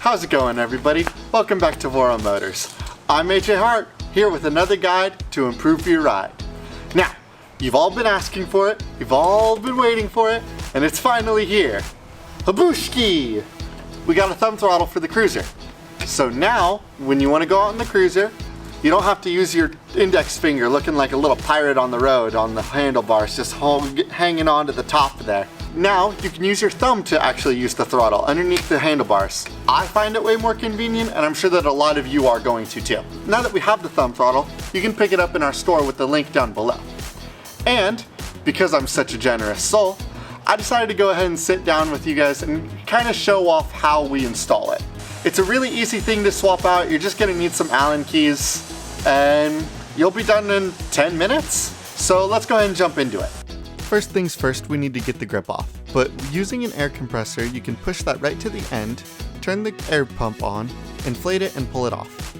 How's it going, everybody? Welcome back to VoroMotors. I'm AJ Hart, here with another guide to improve your ride. Now, you've all been asking for it, you've all been waiting for it, and it's finally here. Habushki! We got a thumb throttle for the cruiser. So now, when you want to go out in the cruiser, you don't have to use your index finger looking like a little pirate on the road on the handlebars, just hanging on to the top there. Now, you can use your thumb to actually use the throttle underneath the handlebars. I find it way more convenient, and I'm sure that a lot of you are going to too. Now that we have the thumb throttle, you can pick it up in our store with the link down below. And, because I'm such a generous soul, I decided to go ahead and sit down with you guys and kind of show off how we install it. It's a really easy thing to swap out. You're just gonna need some Allen keys, and you'll be done in 10 minutes. So let's go ahead and jump into it. First things first, we need to get the grip off. But using an air compressor, you can push that right to the end, turn the air pump on, inflate it, and pull it off.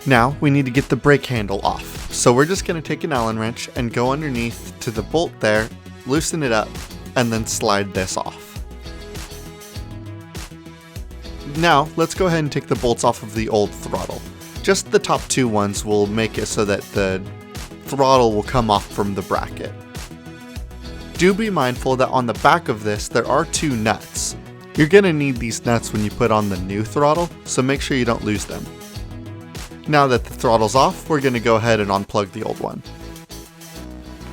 Now, we need to get the brake handle off. So we're just gonna take an Allen wrench and go underneath to the bolt there, loosen it up, and then slide this off. Now, let's go ahead and take the bolts off of the old throttle. Just the top two ones will make it so that the throttle will come off from the bracket. Do be mindful that on the back of this, there are two nuts. You're gonna need these nuts when you put on the new throttle, so make sure you don't lose them. Now that the throttle's off, we're gonna go ahead and unplug the old one.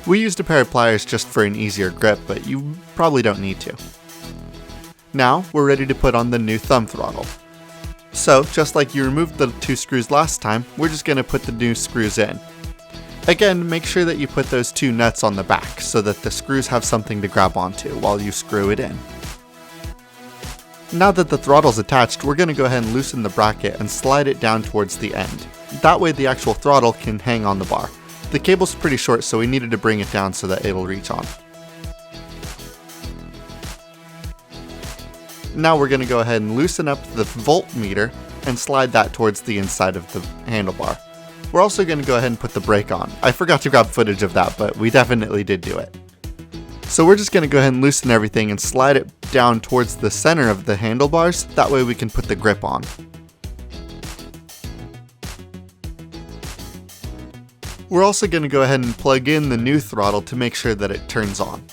We used a pair of pliers just for an easier grip, but you probably don't need to. Now, we're ready to put on the new thumb throttle. So, just like you removed the two screws last time, we're just gonna put the new screws in. Again, make sure that you put those two nuts on the back so that the screws have something to grab onto while you screw it in. Now that the throttle's attached, we're going to go ahead and loosen the bracket and slide it down towards the end. That way the actual throttle can hang on the bar. The cable's pretty short, so we needed to bring it down so that it'll reach on. Now we're going to go ahead and loosen up the voltmeter and slide that towards the inside of the handlebar. We're also going to go ahead and put the brake on. I forgot to grab footage of that, but we definitely did do it. So we're just going to go ahead and loosen everything and slide it down towards the center of the handlebars. That way we can put the grip on. We're also going to go ahead and plug in the new throttle to make sure that it turns on.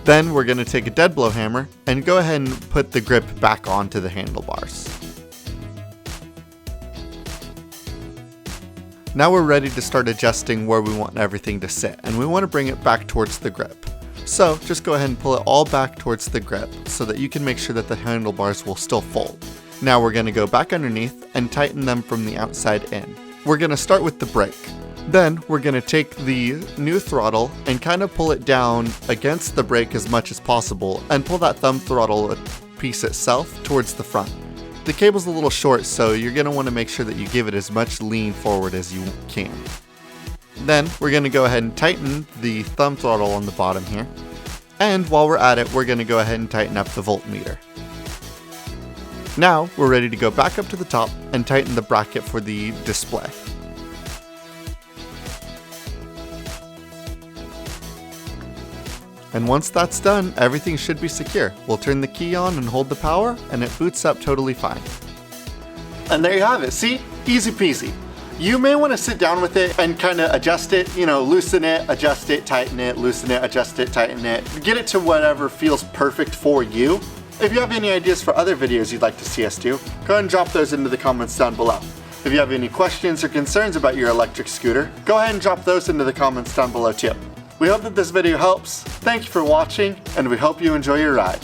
Then we're going to take a dead blow hammer and go ahead and put the grip back onto the handlebars. Now we're ready to start adjusting where we want everything to sit, and we want to bring it back towards the grip. So just go ahead and pull it all back towards the grip so that you can make sure that the handlebars will still fold. Now we're going to go back underneath and tighten them from the outside in. We're going to start with the brake. Then we're going to take the new throttle and kind of pull it down against the brake as much as possible and pull that thumb throttle piece itself towards the front. The cable's a little short, so you're going to want to make sure that you give it as much lean forward as you can. Then we're going to go ahead and tighten the thumb throttle on the bottom here. And while we're at it, we're going to go ahead and tighten up the voltmeter. Now we're ready to go back up to the top and tighten the bracket for the display. And once that's done, everything should be secure. We'll turn the key on and hold the power, and it boots up totally fine. And there you have it. See? Easy peasy. You may want to sit down with it and kind of adjust it, loosen it, adjust it, tighten it, loosen it, adjust it, tighten it. Get it to whatever feels perfect for you. If you have any ideas for other videos you'd like to see us do, go ahead and drop those into the comments down below. If you have any questions or concerns about your electric scooter, go ahead and drop those into the comments down below too. We hope that this video helps. Thank you for watching, and we hope you enjoy your ride.